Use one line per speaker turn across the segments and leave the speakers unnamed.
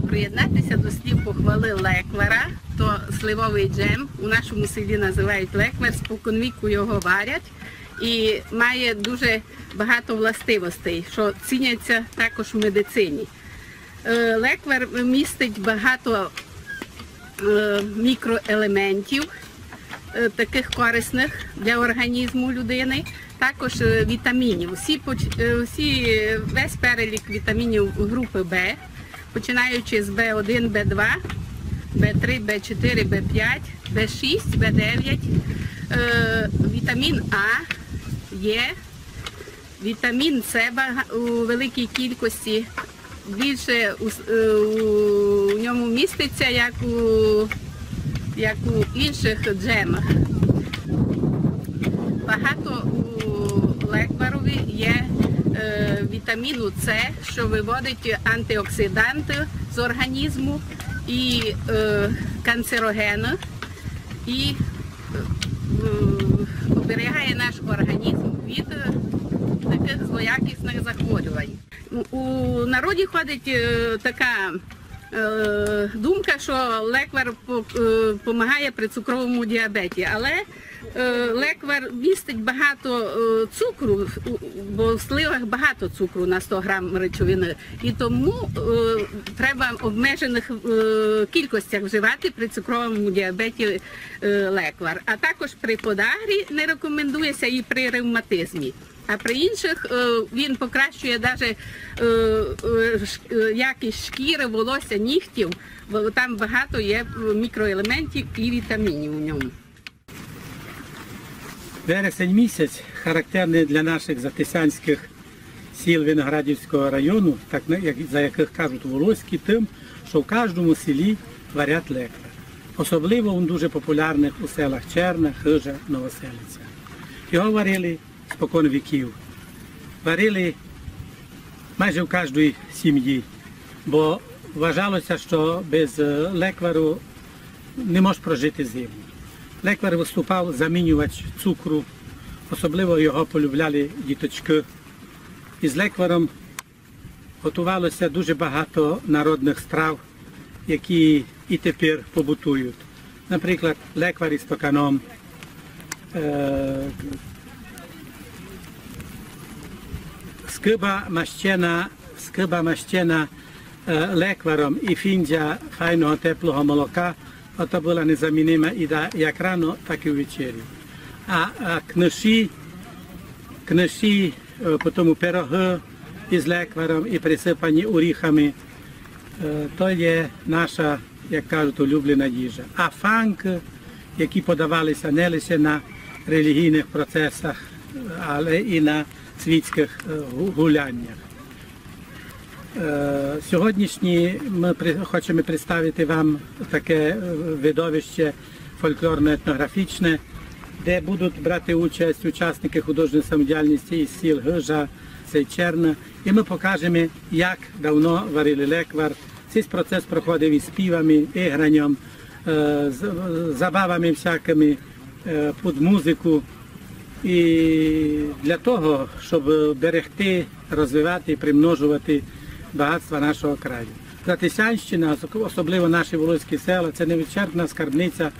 приєднатися до слів похвали леквара. То сливовий джем, у нашому селі називають леквар, споконвіку його варять і має дуже багато властивостей, що ціняться також в медицині. Леквар містить багато мікроелементів, таких корисних для організму людини, також вітамінів. Весь перелік вітамінів групи В, починаючи з В1, В2, В3, В4, В5, В6, В9, вітамін А є, вітамін С у великій кількості, більше у ньому міститься, як у інших джемах. Багато у лекварові є вітаміну С, що виводить антиоксиданти з організму і канцерогени, і оберігає наш організм від таких злоякісних захворювань. У народі ходить така думка, що леквар допомагає при цукровому діабеті, але леквар містить багато цукру, бо в сливах багато цукру на 100 грам речовини, і тому треба в обмежених кількостях вживати при цукровому діабеті леквар. А також при подагрі не рекомендується і при ревматизмі. А при інших він покращує навіть якість шкіри, волосся, нігтів, бо там багато є мікроелементів і вітамінів у ньому.
Вересень місяць характерний для наших затисянських сіл Виноградівського району, так, за яких кажуть волоські, тим, що в кожному селі варять леквар. Особливо він дуже популярний у селах Черна, Хижа, Новоселиця. Його варили спокон віків. Варили майже в кожній сім'ї, бо вважалося, що без леквару не можеш прожити зиму. Леквар виступав замінювач цукру, особливо його полюбляли діточки. І з лекваром готувалося дуже багато народних страв, які і тепер побутують. Наприклад, леквар із токаном, скиба мащена лекваром і фіндя файного теплого молока, то була незамінима їда як рано, так і ввечері. А книші, потім пироги із лекваром і присипані оріхами, то є наша, як кажуть, улюблена їжа. А фанки, які подавалися не лише на релігійних процесах, але і на світських гуляннях. Сьогоднішні ми хочемо представити вам таке видовище фольклорно-етнографічне, де будуть брати участь учасники художньої самодіяльності із сіл Гижа, Черна. І ми покажемо, як давно варили леквар. Цей процес проходив із співами, ігранням, забавами всякими, під музику. І для того, щоб берегти, розвивати і примножувати багатства нашого краю. Затисянщина, особливо наші волоські села, це невичерпна скарбниця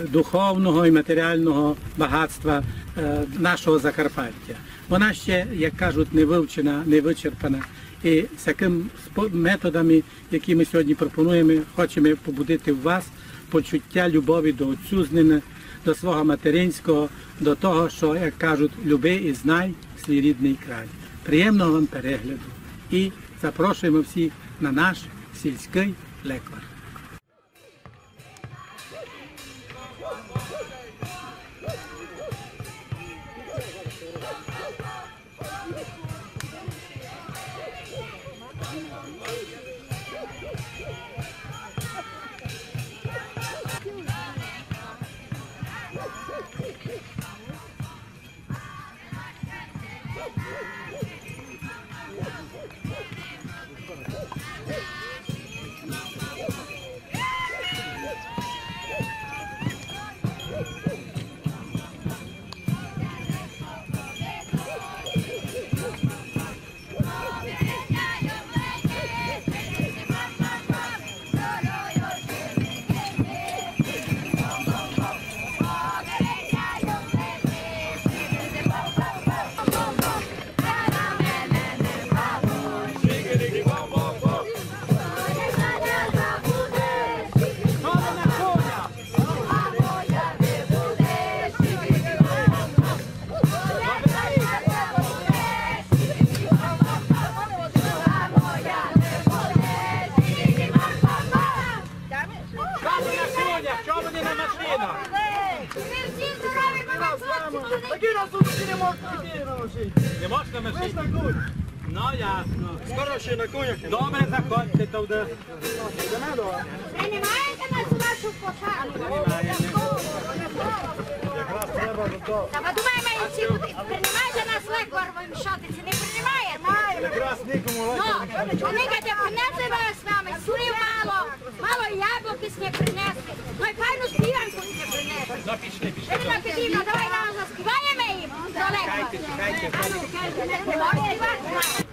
духовного і матеріального багатства нашого Закарпаття. Вона ще, як кажуть, не вивчена, не вичерпана. І з такими методами, які ми сьогодні пропонуємо, хочемо побудити в вас почуття любові до отчизни, до свого материнського, до того, що, як кажуть, люби і знай свій рідний край. Приємного вам перегляду і запрошуємо всіх на наш сільський леквар. Не можна машити? Ну, ясно. Скоро ще на конях. Добре, заходьте туди.
Приймаєте нас у вашу посаду? Та ви думаєте, всі приймаєте нас легко вимішатися? Не приймаєте?
Якраз нікому
Ну, вони кажуть, принесли вас з нами, слив мало яблуки сне принесли. Ну і файну співанку сне принесли.
Ну, пішли.
Ірина Петрівна, давай нам заспіваємо їм до легко. Не можна співати?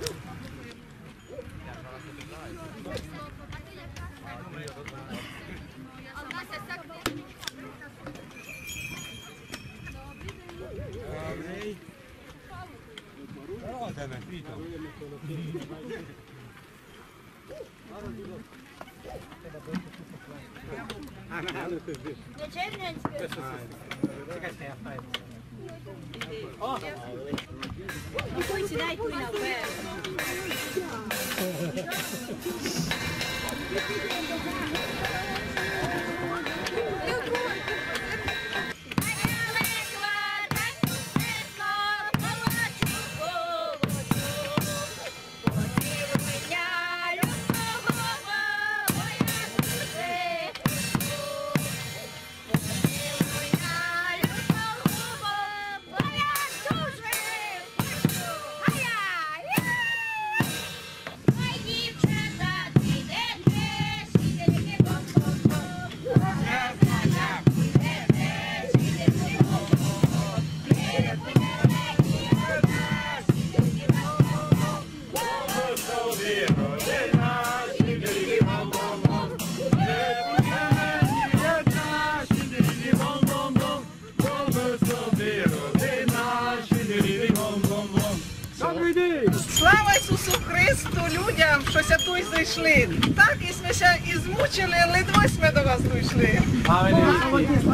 Слава Ісусу Христу, людям, що ся тут зайшли. Так і ми ще і змучили, ледве ми до вас дійшли.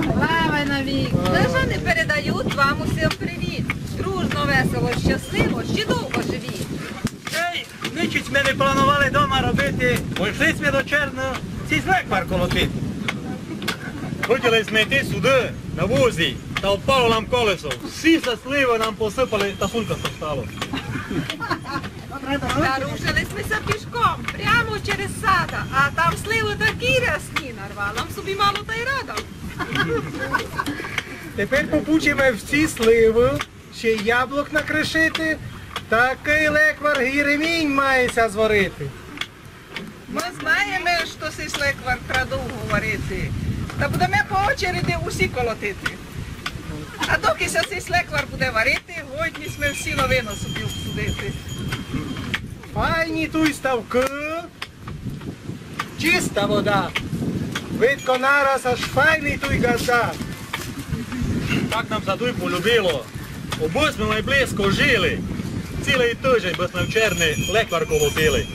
Слава навік! Держани передають вам усім привіт. Дружно, весело, щасливо, ще довго живіть.
Ей, нічуть ми не планували вдома робити, бо йшли ми до Черно, цей злеквар колотити. Хотіли ми йти сюди, на возі, та впало нам колесо. Всі сливи нам посипали, та сулька стало.
Та рушились мися пішком, прямо через сада, а там сливи такі рясні нарвали, нам собі мало та й рада.
Тепер попучимо всі сливи, ще й яблук накришити, такий леквар і ремінь мається зварити.
Ми знаємо, що цей леквар краду говорити. Та будемо по очереді усі колотити. А доки цей леквар буде варити, годні ми всі новину собі обсудити.
Файні туй ставки, чиста вода, видко нараз аж файний туй газда.
Так нам за туй полюбило. Обось ми найблизько жили. Цілий тиждень без нам в Черни леквар колотили.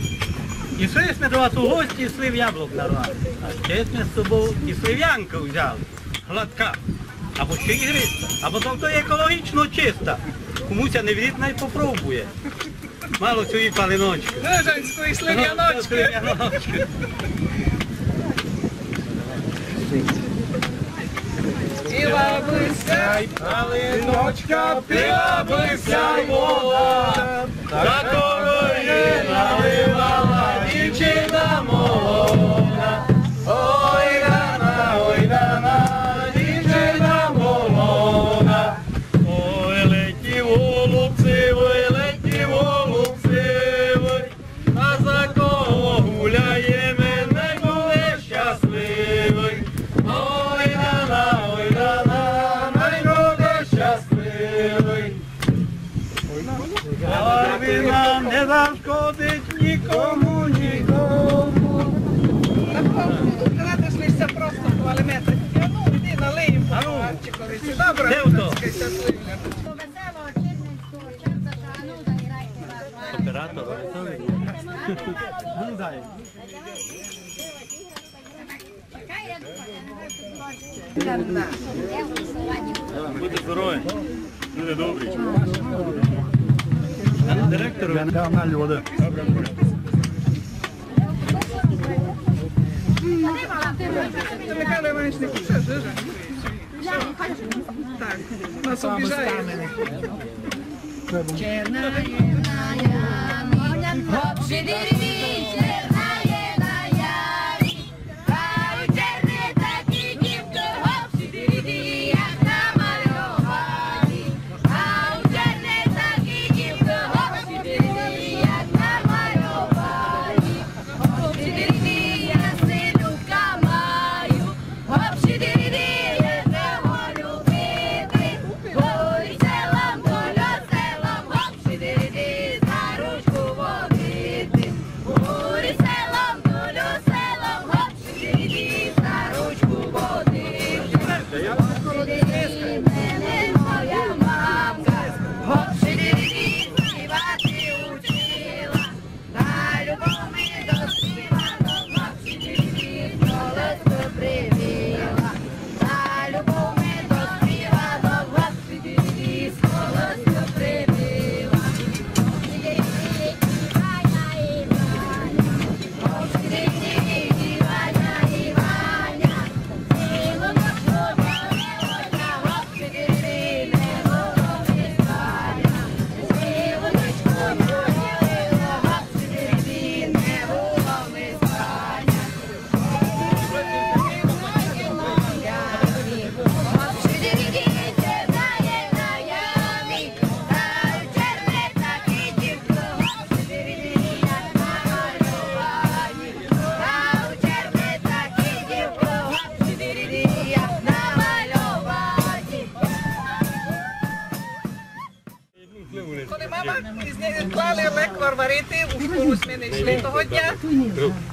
І шли ми до вас у гості і слив яблук нарвали. А ще ми з собою і слив'янку взяли. Гладка. Або ще ігриста. Або тобто екологічно чиста. Комусь не врід най попробує. Мало цієї палиночки.
Рижанської слив'яночки.
Слив'яночки.
Піла бися,
Палиночка,
Пила бися й вода, за тобою наливала дівчина молода. Ой, дана, дівчина молода. Ой, леті голубці, а за кого гуляє мене буде щасливий. Ой, дана, най буде щасливий. Ой, вина не зашкодить нікому.
Ти слишся просто в туалеметр. Ну, йди налиємо по Іванчикові. Добре,
Де ото?
скайся сливня.
Веселого черненського черта, що ану заграйте вас.
Оператор готовий? Ну, дай. Будьте здорові. Люди добрі. Директору каналі води.
Михайло Іванович не пише, жижа. Так, нас обіжає. Коли мама клали леквар варити, у школу ми не йшли того дня.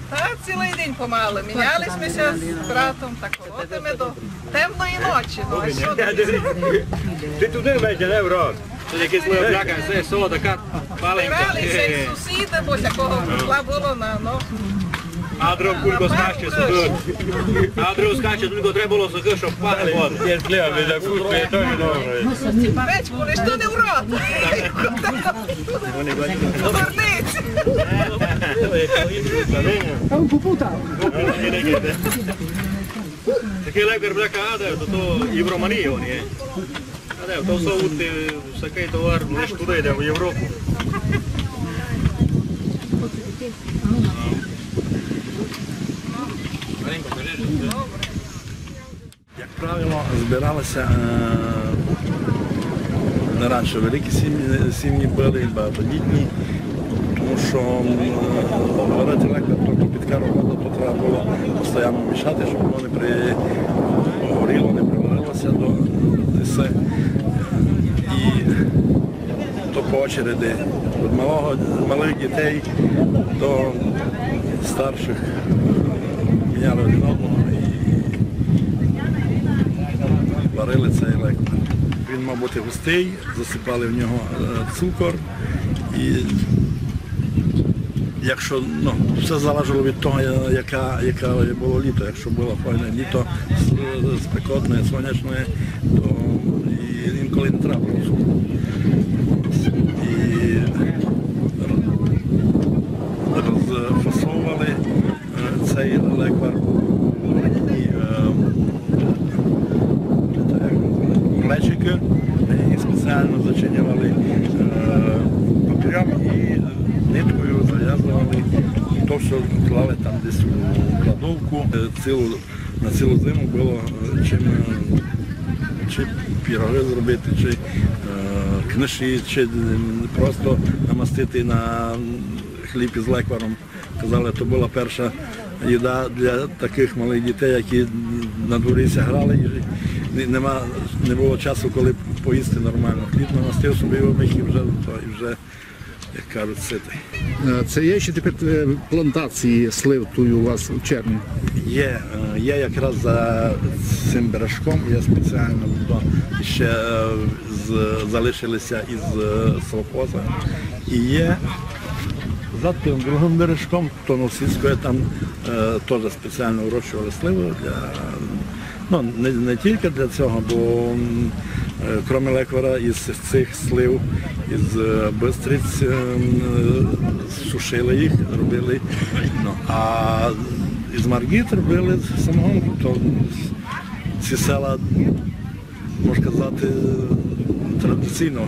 Та цілий день помалу. Мінялися з братом та колотими до темної ночі. Ну, а що
Ти туди вийде, не в рот. Це якийсь левляка, це соло така маленька.
збиралися і сусіди, бо якого кукла було на ногу.
Адро кулько скаче сюди. Адро скаче, тільки треба було сухи, щоб пахли воду. Я хліб, не за кулько, я теж не добре.
Вечку, лиш то не в рот. Дурниці.
Такий лекар бляка, то і в Романії вони є. То все всякий товар, лиш туди йде, в Європу.
Як правило, збиралися раніше великі сім'ї були, багатодітні, тому що варити лекар тільки під роботу, то треба було постійно мішати, щоб воно не пригоріло, не приварилося до все. І то по очереді від малих дітей до старших міняли один одного і варили цей лекар. Він мав бути густий, засипали в нього цукор і якщо, все залежало від того, яке було літо. Якщо було файне літо, спекотне, сонячне, то інколи не треба було цукру. І розфасовували цей лекар плечики і спеціально зачинювали папіром і ниткою зав'язували. То, що клали там десь у кладовку. На цілу зиму було чи піроги зробити, чи книжі, чи просто намастити на хліб із лекваром. Казали, це була перша їда для таких малих дітей, які на дворі грали. Не було часу, коли поїсти нормально. Хліб намастив собі обіг і вже, як кажуть, ситий.
Це є ще тепер плантації слив тут у вас у Черні?
Є якраз за цим бережком, є спеціально, ще залишилися із совхоза. І є за тим другим бережком, Тоносільською, там теж спеціально вирощували сливу не тільки для цього, бо крім леквара, із цих слив, із бистриць сушили їх, робили. А із Маргіт робили самогонку, то ці села можна сказати, традиційно.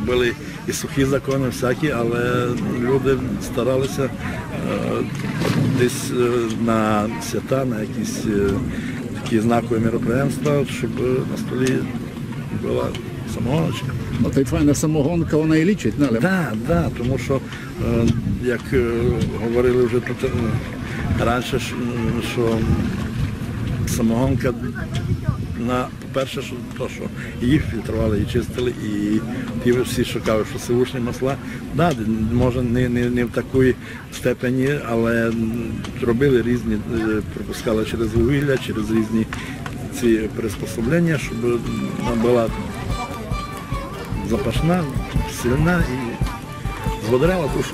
Були і сухі закони всякі, але люди старалися десь на свята, на якісь такі знакові мероприємства, щоб на столі була самогоночка.
Ну, та й файна самогонка, вона і лічить, не?
Так, тому що, як говорили вже тут раніше, що самогонка, по-перше, що їх фільтрували і чистили, і ті всі, що кажуть, що сивушні масла, може не в такій степені, але робили різні, пропускали через вугілля, через різні ці приспособлення, щоб вона була запашна, сильна і збодряла душу.